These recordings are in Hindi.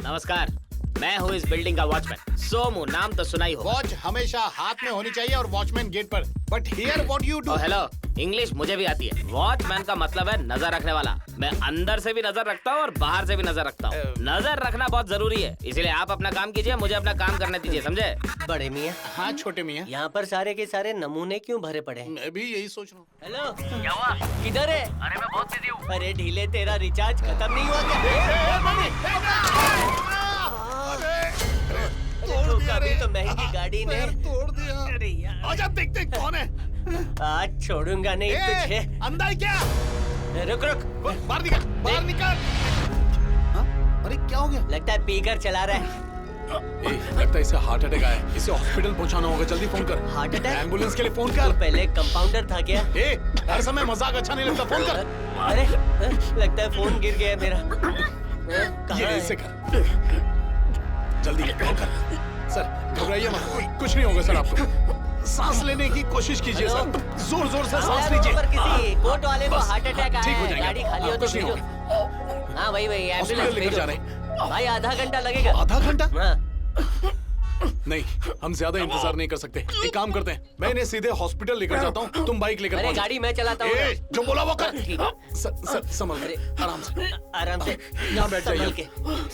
नमस्कार, मैं हूँ इस बिल्डिंग का वॉचमैन। सोमू, नाम तो सुना ही हो। वॉच हमेशा हाथ में होनी चाहिए और वॉचमैन गेट पर। But here what you do? Hello, English मुझे भी आती है। वॉचमैन का मतलब है नजर रखने वाला। मैं अंदर से भी नजर रखता हूँ और बाहर से भी नजर रखता हूँ। नजर रखना बहुत जरूरी है, इसीलिए आप अपना काम कीजिए, मुझे अपना काम करने दीजिए, समझे? बड़े मियाँ, हाँ छोटे मियाँ, यहाँ पर सारे के सारे नमूने क्यों भरे पड़े हैं? मैं भी यही सोच रहा हूँ। हेलो, क्या हुआ? किधर है? अरे मैं बहुत बिजी हूँ। अरे ढीले, तेरा रिचार्ज खत्म नहीं हुआ क्या? तोड़ दिया अभी रे। तो महंगी गाड़ी ने पैर तोड़ दिया। अरे यार, आजा देखते कौन है। आज छोड़ूंगा नहीं तुझे। अंदर क्या? रुक रुक, बाहर निकल, बाहर निकल। हाँ? अरे क्या हो गया? लगता है पीकर चला रहा है। लगता है इसे हार्ट अटैक आया है। इसे हॉस्पिटल पहुंचाना होगा, जल्दी फोन कर। Heart attack? एम्बुलेंस के लिए फोन तो कर। पहले कंपाउंडर था क्या? हर समय मजाक अच्छा नहीं लगता, फोन कर। अरे लगता है फोन गिर गया मेरा। कहाँ ये है? ऐसे कर, जल्दी फोन कर। सर घबराइए मत, कुछ नहीं होगा सर आपको। सांस लेने की कोशिश कीजिए सर, जोर जोर से सांस लीजिए। पर किसी कोर्ट वाले को बस, हार्ट अटैक आया ठीक हो है। जाएगा। गाड़ी खाली हो तो कुछ नहीं भेजो। होगा। हाँ भाई भाई, हॉस्पिटल एम्बुलेंस लेकर भेजो। जा रहे हैं। भाई आधा घंटा लगेगा। आधा घंटा? हाँ, नहीं, हम ज्यादा इंतजार नहीं कर सकते। एक काम करते हैं, मैं इन्हें सीधे हॉस्पिटल लेकर जाता हूँ, तुम बाइक लेकर अरे पहुंचो। गाड़ी मैं चलाता ए, हूँ। जो बोला वो कर। ठीक है। सर संभल अरे, कर, आराम से। आराम से यहाँ बैठ संभल जाइए। के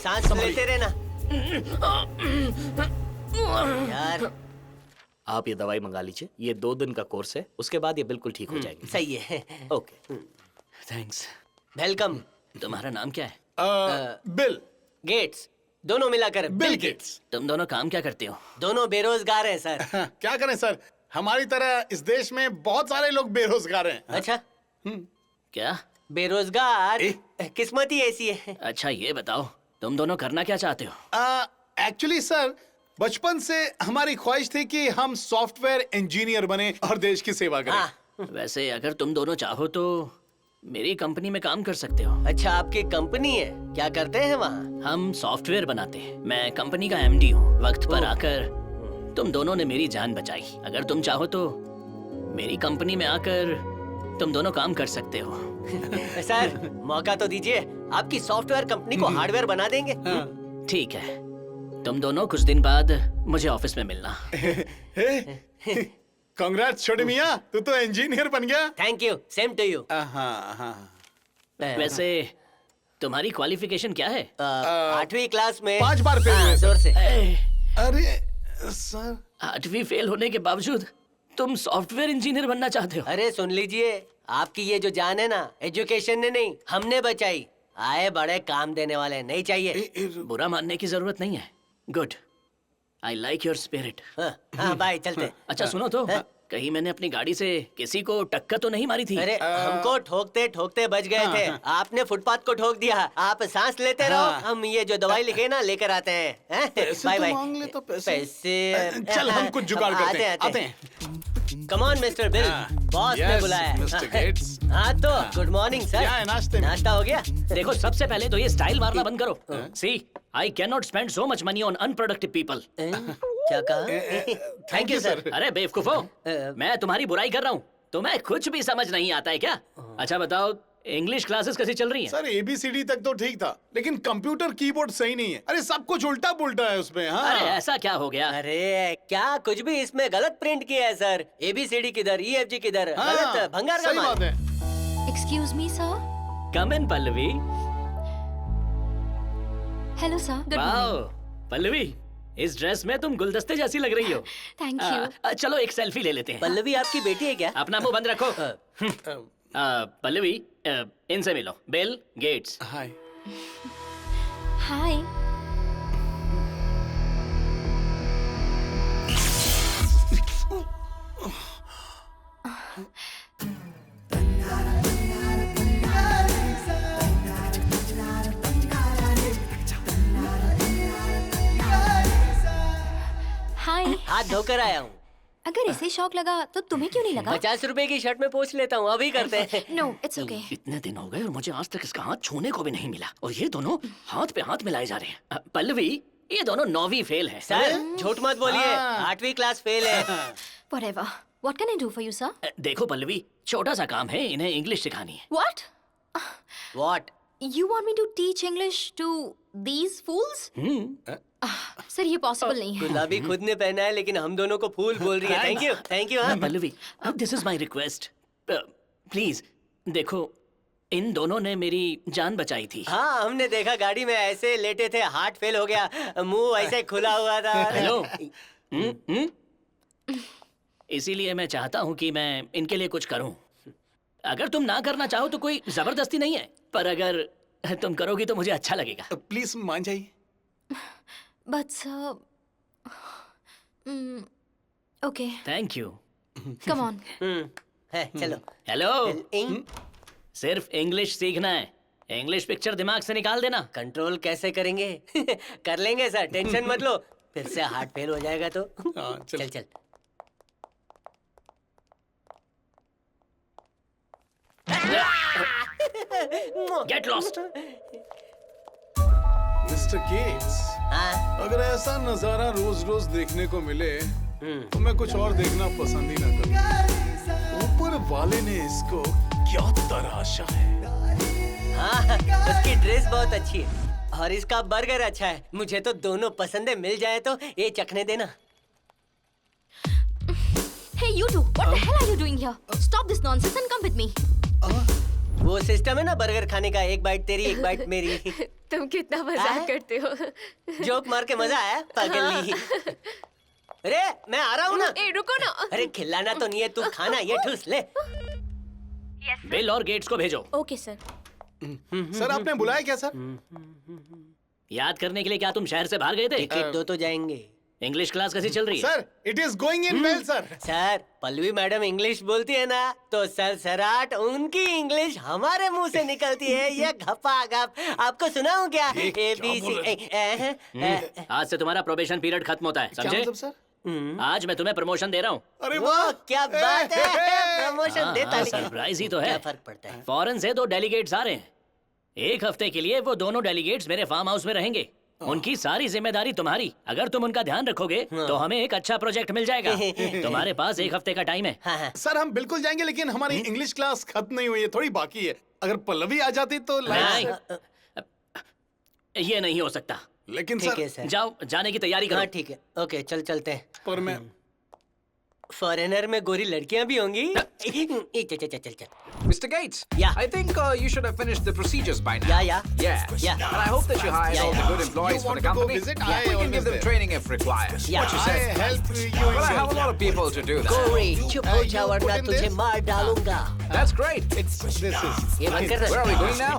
सांस संभालिए। लेते रहना यार। आप ये दवाई मंगा लीजिए, ये 2 दिन का कोर्स है, उसके बाद ये बिल्कुल ठीक हो जाएगी। सही है। ओके। थैंक्स। वेलकम। तुम्हारा नाम क्या है? बिल गेट्स, दोनों मिलाकर बिल गेट्स। तुम दोनों काम क्या करते हो? दोनों बेरोजगार हैं सर। क्या करें सर, हमारी तरह इस देश में बहुत सारे लोग बेरोजगार हैं। अच्छा, क्या? बेरोजगार किस्मत ही ऐसी है। अच्छा ये बताओ, तुम दोनों करना क्या चाहते हो? एक्चुअली सर, बचपन से हमारी ख्वाहिश थी कि हम सॉफ्टवेयर इंजीनियर बने और देश की सेवा करें। हाँ, वैसे अगर तुम दोनों चाहो तो मेरी कंपनी में काम कर सकते हो। अच्छा आपकी कंपनी है, क्या करते हैं वहाँ? हम सॉफ्टवेयर बनाते हैं। मैं कंपनी का एमडी हूँ। वक्त पर आकर तुम दोनों ने मेरी जान बचाई। अगर तुम चाहो तो मेरी कंपनी में आकर तुम दोनों काम कर सकते हो। सर मौका तो दीजिए, आपकी सॉफ्टवेयर कंपनी को हार्डवेयर बना देंगे। ठीक है, तुम दोनों कुछ दिन बाद मुझे ऑफिस में मिलना। कांग्रेट्स छोटे मियाँ, तू तो इंजीनियर बन गया। Thank you, same to you. हाँ हाँ। वैसे तुम्हारी क्वालिफिकेशन क्या है? 8वीं क्लास में 5 बार फेल हुए हाँ, सर। जोर से। अरे सर, 8वीं फेल होने के बावजूद तुम सॉफ्टवेयर इंजीनियर बनना चाहते हो? अरे सुन लीजिए, आपकी ये जो जान है ना, एजुकेशन ने नहीं हमने बचाई। आए बड़े काम देने वाले नहीं चाहिए। बुरा मानने की जरूरत नहीं है। Good, I like your spirit. हाँ बाय, चलते। अच्छा सुनो तो, कहीं मैंने अपनी गाड़ी से किसी को टक्कर तो नहीं मारी थी? अरे हमको ठोकते ठोकते बच गए थे, आपने फुटपाथ को ठोक दिया। आप सांस लेते रहो, हम ये जो दवाई लिखे ना लेकर आते हैं। Bye bye. मांग ले तो पैसे। पैसे चल हम कुछ जुगाड़ करते हैं, आते हैं। Come on mister bill, boss ने Yes, बुलाया। Mr. Gates। हाँ तो गुड मॉर्निंग सर। क्या है नाश्ते में? नाश्ता हो गया? देखो, सबसे पहले तो ये स्टाइल मारना बंद करो। See, I can not spend so much money on unproductive people. क्या कहा? Thank you sir. अरे बेवकूफो, मैं तुम्हारी बुराई कर रहा हूँ, तुम्हें कुछ भी समझ नहीं आता है क्या? अच्छा बताओ, इंग्लिश क्लासेस कैसी चल रही हैं? सर ABCD तक तो ठीक था, लेकिन कंप्यूटर कीबोर्ड सही नहीं है। अरे सब कुछ उल्टा पुल्टा है उसमें। हाँ। अरे ऐसा क्या हो गया? अरे क्या कुछ भी इसमें गलत प्रिंट किया है सर। ABCD किधर, EFG किधर, हाँ, गलत भंगार का सही बात माल। है। Excuse me, sir. Come in Pallavi. Hello, sir. Good wow morning. Pallavi, इस ड्रेस में तुम गुलदस्ते जैसी लग रही हो। Thank you. चलो एक सेल्फी ले लेते हैं। पल्लवी आपकी बेटी है क्या? अपना मुंह बंद रखो। पल्लवी, इनसे मिलो। Bill Gates. Hi. Hi. Hi. हाथ धोकर आया हूँ। अगर इसे शौक लगा तो तुम्हें क्यों नहीं लगा? 50 रुपए की शर्ट में पोंछ लेता हूँ, अभी करते हैं। No, it's okay. इतने दिन हो गए और मुझे आज तक इसका हाथ छूने को भी नहीं मिला, और ये दोनों हाथ पे हाथ मिलाए जा रहे हैं। पल्लवी, ये दोनों 9वीं फेल है। सर झूठ मत बोलिए, 8वीं क्लास फेल है। Whatever. What can I do for you, sir? देखो पल्लवी, छोटा सा काम है, इन्हें इंग्लिश सिखानी है। What? What? You want me to teach English to these fools? Sir ये पॉसिबल नहीं है. गुलाबी खुद ने पहना है लेकिन हम दोनों को फूल बोल रही है. Thank you. हाँ Pallavi, this is my request, please. देखो, इन दोनों ने मेरी जान बचाई थी. हाँ, हमने देखा गाड़ी में ऐसे लेटे थे, हार्ट फेल हो गया, मुंह ऐसे खुला हुआ था. हेलो. इसीलिए मैं चाहता हूँ कि मैं इनके लिए कुछ करूँ. अगर तुम ना करना चाहो तो कोई जबरदस्ती नहीं है, पर अगर तुम करोगी तो मुझे अच्छा लगेगा. प्लीज मान जाइए. But sir, okay. Thank you. Come on. है, चलो. हेलो. सिर्फ इंग्लिश सीखना है. इंग्लिश पिक्चर दिमाग से निकाल देना. कंट्रोल कैसे करेंगे? कर लेंगे सर, टेंशन मत लो. फिर से हार्ट फेल हो जाएगा तो. चल. चल. Get lost. मिस्टर गेट्स, हाँ. अगर ऐसा नजारा रोज रोज देखने को मिले तो मैं कुछ और देखना पसंद ही ना करूं. ऊपर वाले ने इसको क्या तराशा है. हाँ, उसकी ड्रेस बहुत अच्छी है और इसका बर्गर अच्छा है. मुझे तो दोनों पसंद है. मिल जाए तो ये चखने देना. Hey, you two! What the hell are you doing here? Stop this nonsense and come with me. वो सिस्टम है ना बर्गर खाने का, एक बाइट तेरी एक बाइट मेरी. तुम कितना मजाक करते हो. जोक मार के मजा आया पागली. अरे मैं आ रहा हूँ ना. ए रुको ना. अरे खिलाना तो नहीं है, तू खाना. ये ठूस ले. बिल और गेट्स को भेजो. Okay sir. सर आपने बुलाया क्या सर? याद करने के लिए. क्या तुम शहर से बाहर गए थे? टिकट दो तो जाएंगे. इंग्लिश क्लास कैसी चल रही है? Sir it is going in well sir. Sir Pallavi madam English बोलती है ना तो सरसराट उनकी इंग्लिश हमारे मुंह से निकलती है. ये घपाघप. आपको सुनाऊं क्या? ABC. आज से तुम्हारा प्रोबेशन पीरियड खत्म होता है, क्या समझे? मतलब सर? आज मैं तुम्हें प्रमोशन दे रहा हूँ. अरे वो वाह, क्या बात है. प्रमोशन देता नहीं. सरप्राइज ही तो है. क्या फर्क पड़ता है? फॉरेन से 2 डेलीगेट्स आ रहे हैं. एक हफ्ते के लिए वो दोनों डेलीगेट्स मेरे फार्म हाउस में रहेंगे. उनकी सारी जिम्मेदारी तुम्हारी. अगर तुम उनका ध्यान रखोगे तो हमें एक अच्छा प्रोजेक्ट मिल जाएगा. तुम्हारे पास 1 हफ्ते का टाइम है. हाँ. सर हम बिल्कुल जाएंगे लेकिन हमारी इंग्लिश क्लास खत्म नहीं हुई है, थोड़ी बाकी है. अगर पल्लवी आ जाती तो नहीं, ये नहीं हो सकता. लेकिन ठीक है सर सर. जाओ, जाने की तैयारी हाँ करो. ठीक है. ओके चलते हैं. पर मैं फॉरेनर में गोरी लड़कियां भी होंगी. चल. Mr. Gates, Yeah. I think you should have finished the procedures by now. Yeah. And I hope that you hired all the good employees You for want the to go company. visit? We I can always give them there. training if required. Yeah. What you I say? help you. Well, I have a lot of people to do that. गोरी चुप हो जा You वरना put in तुझे this? मार डालूंगा. That's great. This is. ये बंद कर. Where are we going now?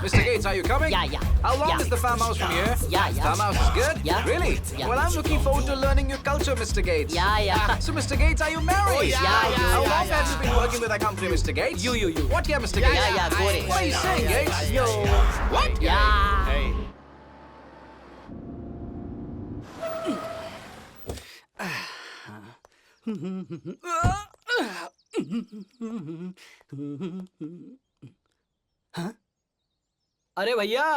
Mr. Gates, are you coming? Yeah. How long Yeah. is the farmhouse from here? Yeah. Farmhouse is good? Yeah. Really? Yeah. Well, I'm looking forward to learning your culture, Mr. Gates. Yeah. So, Mr. Gates, are you married? Oh, yeah. How long have you been working with our company, Mr. Gates? You. What, yeah, Mr. Gates? Yeah, गोरी. What are you saying, Gates? Yo. What? Yeah. Hey. अरे भैया,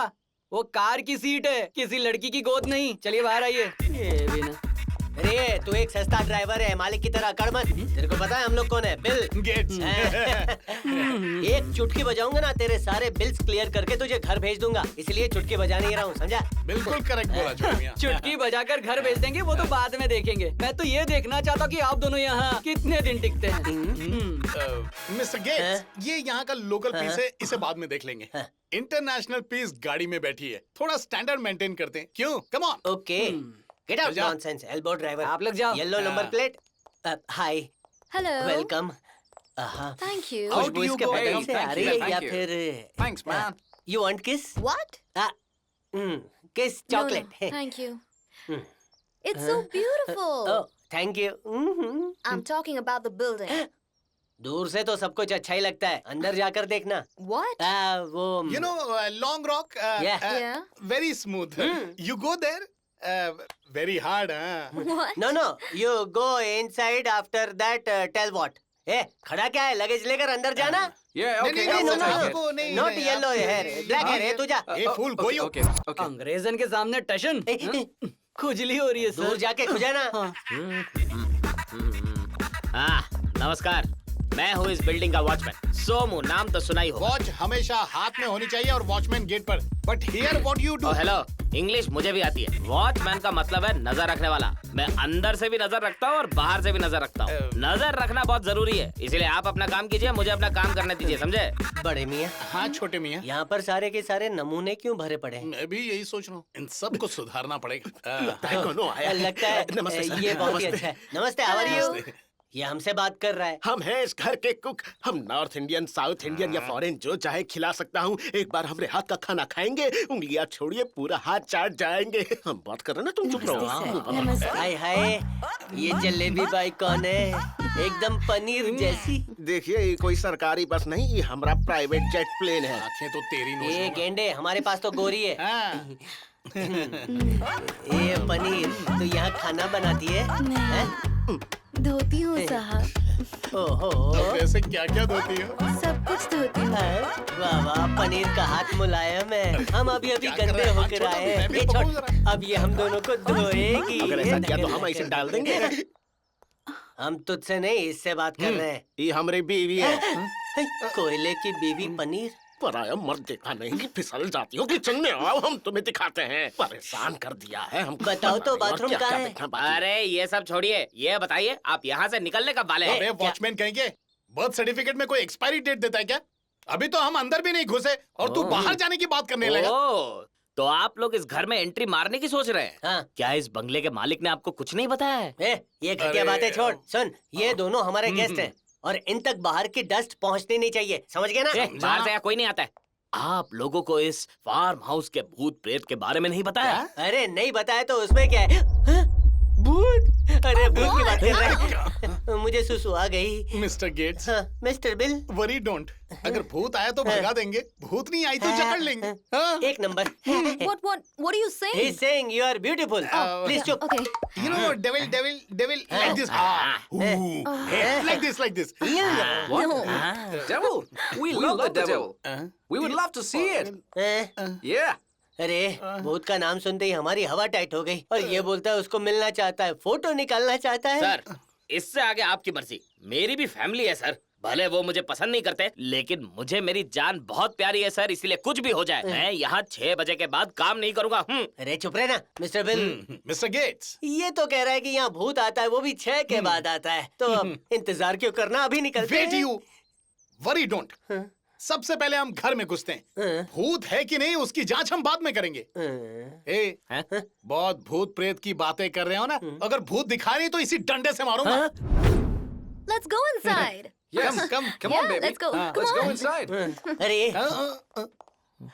वो कार की सीट है, किसी लड़की की गोद नहीं. चलिए बाहर आइए. ये भी ना. अरे तू एक सस्ता ड्राइवर है, मालिक की तरह अकड़ मत. तेरे को पता है हम लोग कौन है? Bill Gates. एक चुटकी बजाऊंगा ना तेरे सारे बिल्स क्लियर करके तुझे घर भेज दूंगा. इसलिए चुटकी बजा नहीं रहा हूँ, समझा? बिल्कुल करेक्ट बोला छोटे मियां. चुटकी बजाकर घर भेज देंगे, वो तो बाद में देखेंगे. मैं तो ये देखना चाहता हूँ कि आप दोनों यहाँ कितने दिन टिकते हैं. मिस्टर गेट्स, ये यहाँ का लोकल पीस है, इसे बाद में देख लेंगे. इंटरनेशनल पीस गाड़ी में बैठी है, थोड़ा स्टैंडर्ड मेंटेन करते हैं. क्यों? Come on. Okay. Get out जाओ. Nonsense elbow driver. आप लोग जाओ. Yellow number plate. Hi. Hello. Welcome. Thank you. How do Khushboo you इसके go? बदन Hey, से आ thank रही you, है thank या you. फिर? Thanks, man. You want kiss? What? Kiss No, chocolate. no. Thank you. It's so beautiful. Oh, thank you. I'm talking about the building. दूर से तो सब कुछ अच्छा ही लगता है, अंदर जाकर देखना. What? वो You know, Long Rock. Yeah. Very smooth. You go there. Very hard, huh? What? No, you go inside after that. Tell what? खड़ा क्या है? लगेज लेकर अंदर जाना. Yeah, okay. नहीं, no, नहीं, no. आपको नहीं, Not नहीं, yellow hair, black hair है. तू जा. ए फूल Okay, गोयो. okay, okay. अंग्रेजन के सामने टशन. खुजली हो रही है दूर सर. जाके खुजाना. हाँ, नमस्कार. मैं हूँ इस बिल्डिंग का वॉचमैन। सोमू, नाम तो सुना ही होगा। वॉच हमेशा हाथ में होनी चाहिए और वॉचमैन गेट पर। But here what you do? Hello, English मुझे भी आती है। वॉचमैन का मतलब है नजर रखने वाला। मैं अंदर से भी नजर रखता हूँ और बाहर से भी नजर रखता हूँ। नजर रखना बहुत जरूरी है, इसीलिए आप अपना काम कीजिए, मुझे अपना काम करने दीजिए, समझे? बड़े मियाँ, हाँ छोटे मियाँ, यहाँ पर सारे के सारे नमूने क्यों भरे पड़े हैं? मैं भी यही सोच रहा हूँ। इन सब को सुधारना पड़ेगा। लगता है ये बहुत ही अच्छा है। नमस्ते, हाउ आर यू? ये हमसे बात कर रहा है। हम हैं इस घर के कुक। हम नॉर्थ इंडियन, साउथ इंडियन या फॉरेन जो चाहे खिला सकता हूँ। एक बार हमरे हाथ का खाना खाएंगे, उंगलियां छोड़िए पूरा हाथ चाट जाएंगे। हम बात कर रहे हैं ना, तुम चुप रहो। हाय हाय, ये जलेबी बाई कौन है? एकदम पनीर जैसी। देखिए, ये कोई सरकारी बस नहीं, ये हमारा प्राइवेट जेट प्लेन है। आंखें तो तेरी नोच ये लूंगा। गेंडे, हमारे पास तो गोरी है। हाँ, ये पनीर, तो यहाँ खाना बनाती है? हैं? धोती हूँ साहब, ओहो, वैसे क्या क्या धोती हो? सब कुछ धोती हूँ। वाह वाह, पनीर का हाथ मुलायम है। हम अभी अभी क्या कर गंदे रहा है? होकर हाथ आए छोड़ो, हैं। मैं भी ये पकड़ूं छोड़, जरा। अब ये हम दोनों को धोएगी। अगर ऐसा किया तो हम इसे डाल देंगे। हम तुझसे नहीं, इससे बात कर रहे हैं। ये हमारी बीवी है। कोयले की बीवी पनीर। पराया मर्द देखा नहीं कि फिसल जाती हो। किचन में आओ, हम तुम्हें दिखाते हैं। परेशान कर दिया है हम। बताओ तो बाथरूम कहाँ है? अरे ये सब छोड़िए, ये बताइए आप यहाँ से निकलने कब वाले अबे हैं? वॉचमैन कहेंगे, बर्थ सर्टिफिकेट में कोई एक्सपायरी डेट देता है क्या? अभी तो हम अंदर भी नहीं घुसे और तू बाहर जाने की बात करने लगा। ओह, तो आप लोग इस घर में एंट्री मारने की सोच रहे हैं? हाँ। क्या इस बंगले के मालिक ने आपको कुछ नहीं बताया है? ये घटिया अरे, बातें छोड़। सुन, ये दोनों हमारे गेस्ट हैं और इन तक बाहर की डस्ट पहुंचनी नहीं चाहिए, समझ गए ना? बाहर से यहाँ कोई नहीं आता है। आप लोगों को इस फार्म हाउस के भूत प्रेत के बारे में नहीं बताया? अरे नहीं बताया तो उसमें क्या है? हाँ? भूत? अरे भूत की बात कर रहे हैं। मुझे सुसु आ गई। मिस्टर गेट्स, हाँ, मिस्टर बिल। Worry don't. अगर भूत आया तो भगा देंगे, भूत नहीं आई तो जकड़ लेंगे। हाँ? एक number. What are you saying? He's saying you are beautiful. Please चुप। Okay. You know, devil, like this. Like this. No. Devil? We love the devil. We would love to see it. Yeah. अरे भूत का नाम सुनते ही हमारी हवा टाइट हो गई। और ये बोलता है उसको मिलना चाहता है, फोटो निकालना चाहता है। सर, इससे आगे आपकी मर्जी। मेरी भी फैमिली है सर। भले वो मुझे पसंद नहीं करते, लेकिन मुझे मेरी जान बहुत प्यारी है सर, इसलिए कुछ भी हो जाए मैं यहाँ 6 बजे के बाद काम नहीं करूँगा। अरे चुप रहे ना मिस्टर बिल। मिस्टर गेट्स, ये तो कह रहा है कि यहाँ भूत आता है, वो भी 6 के बाद आता है। तो अब इंतजार क्यों करना, अभी निकलते वेट हैं। You, worry don't. सबसे पहले हम घर में घुसते हैं। भूत है कि नहीं उसकी जांच हम बाद में करेंगे। ए, बहुत भूत प्रेत की बातें कर रहे हो ना? अगर भूत दिखा नहीं तो इसी डंडे से मारूंगा। Let's go inside. Yes. Come. Come Yeah, on, baby. let's go. Come Let's go on. inside. अरे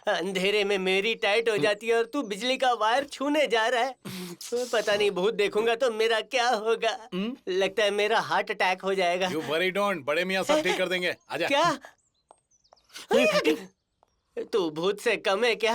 अंधेरे में मेरी टाइट हो जाती है और तू बिजली का वायर छूने जा रहा है। पता नहीं भूत देखूंगा तो मेरा क्या होगा। लगता है मेरा हार्ट अटैक हो जाएगा। You worry don't, बड़े मियाँ सब ठीक कर देंगे। आजा। क्या? तू भूत से कम है क्या?